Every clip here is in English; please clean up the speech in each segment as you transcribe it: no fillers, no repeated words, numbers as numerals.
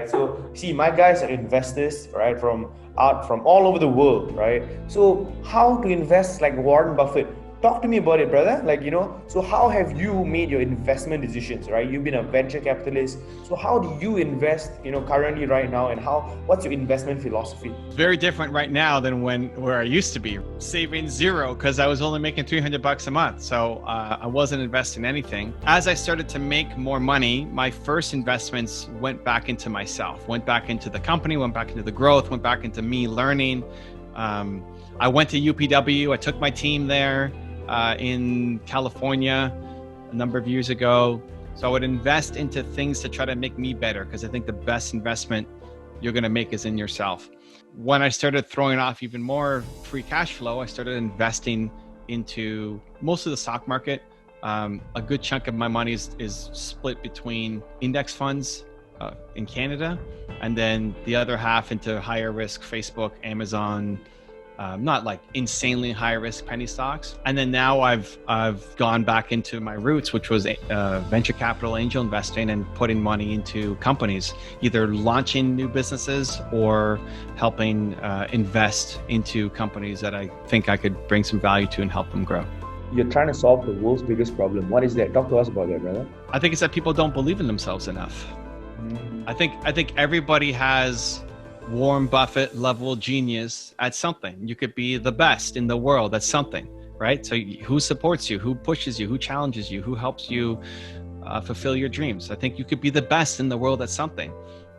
So see, my guys are investors, right, from all over the world, right? So how to invest like Warren Buffett? Talk to me about it, brother. So how have you made your investment decisions, right? You've been a venture capitalist. So how do you invest, currently right now, and what's your investment philosophy? Very different right now than where I used to be, saving zero because I was only making $300 a month. So I wasn't investing anything. As I started to make more money, my first investments went back into myself, went back into the company, went back into the growth, went back into me learning. I went to UPW. I took my team there in California a number of years ago. So I would invest into things to try to make me better, because I think the best investment you're going to make is in yourself. When I started throwing off even more free cash flow, I started investing into most of the stock market. A good chunk of my money is split between index funds in Canada, and then the other half into higher risk Facebook, Amazon, not like insanely high risk penny stocks. And then now I've gone back into my roots, which was venture capital angel investing and putting money into companies, either launching new businesses or helping invest into companies that I think I could bring some value to and help them grow. You're trying to solve the world's biggest problem. What is that? Talk to us about that, brother. I think it's that people don't believe in themselves enough. I think everybody has Warren Buffett level genius at something. You could be the best in the world at something, right? So who supports you? Who pushes you? Who challenges you? Who helps you fulfill your dreams? I think you could be the best in the world at something,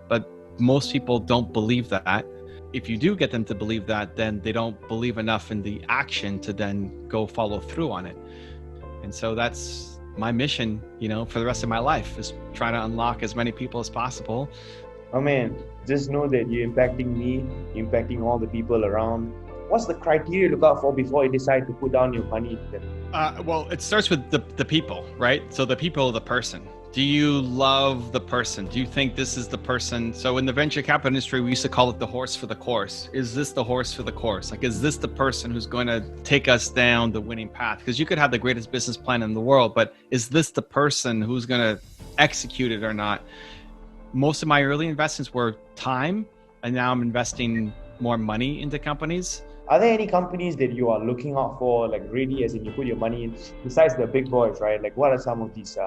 but most people don't believe that. If you do get them to believe that, then they don't believe enough in the action to then go follow through on it. And so that's my mission, for the rest of my life, is trying to unlock as many people as possible. Oh man, just know that you're impacting me, you're impacting all the people around. What's the criteria to look out for before you decide to put down your money? Well, it starts with the people, right? So the people, the person. Do you love the person? Do you think this is the person? So in the venture capital industry, we used to call it the horse for the course. Is this the horse for the course? Like, is this the person who's going to take us down the winning path? Because you could have the greatest business plan in the world, but is this the person who's going to execute it or not? Most of my early investments were time, and now I'm investing more money into companies. Are there any companies that you are looking out for, like really, as in you put your money in, besides the big boys, right? Like what are some of these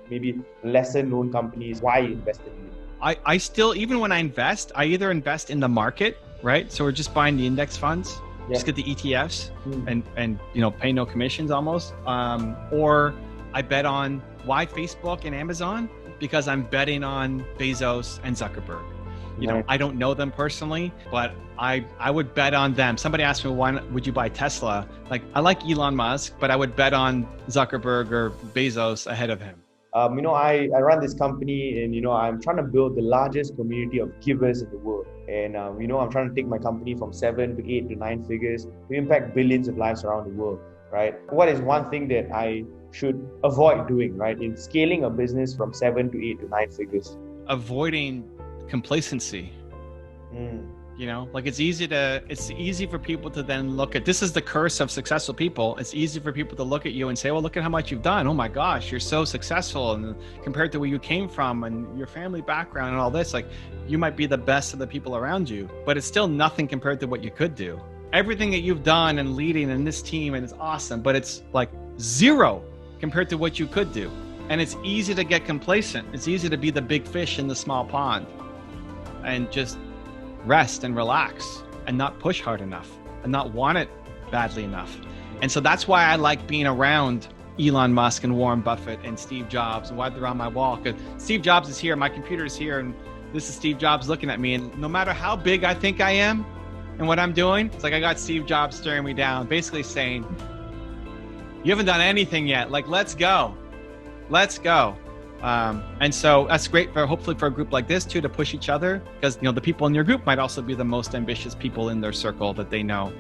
maybe lesser known companies? Why you invested in it? I still, even when I invest, I either invest in the market, right? So we're just buying the index funds, just get the ETFs and pay no commissions almost. Or I bet on why Facebook and Amazon, because I'm betting on Bezos and Zuckerberg. I don't know them personally, but I would bet on them. Somebody asked me, why would you buy Tesla? Like, I like Elon Musk, but I would bet on Zuckerberg or Bezos ahead of him. I run this company, and I'm trying to build the largest community of givers in the world. And I'm trying to take my company from 7 to 8 to 9 figures to impact billions of lives around the world, right? What is one thing that I should avoid doing, right, in scaling a business from 7 to 8 to 9 figures? Avoiding complacency. Like it's easy for people to then look at, this is the curse of successful people. It's easy for people to look at you and say, well, look at how much you've done. Oh my gosh, you're so successful. And compared to where you came from and your family background and all this, like you might be the best of the people around you, but it's still nothing compared to what you could do. Everything that you've done and leading in this team, and it's awesome, but it's like zero compared to what you could do. And it's easy to get complacent. It's easy to be the big fish in the small pond and just rest and relax and not push hard enough and not want it badly enough. And so that's why I like being around Elon Musk and Warren Buffett and Steve Jobs, and why they're on my wall. Because Steve Jobs is here, my computer is here, and this is Steve Jobs looking at me. And no matter how big I think I am and what I'm doing, it's like I got Steve Jobs staring me down, basically saying, you haven't done anything yet. Like, let's go. Let's go. And so that's great hopefully for a group like this too, to push each other, because the people in your group might also be the most ambitious people in their circle that they know,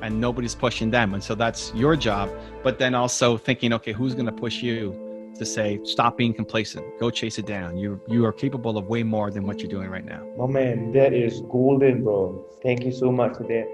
and nobody's pushing them. And so that's your job, but then also thinking, okay, who's going to push you to say, stop being complacent, go chase it down. You are capable of way more than what you're doing right now. Oh man, that is golden, bro. Thank you so much for that.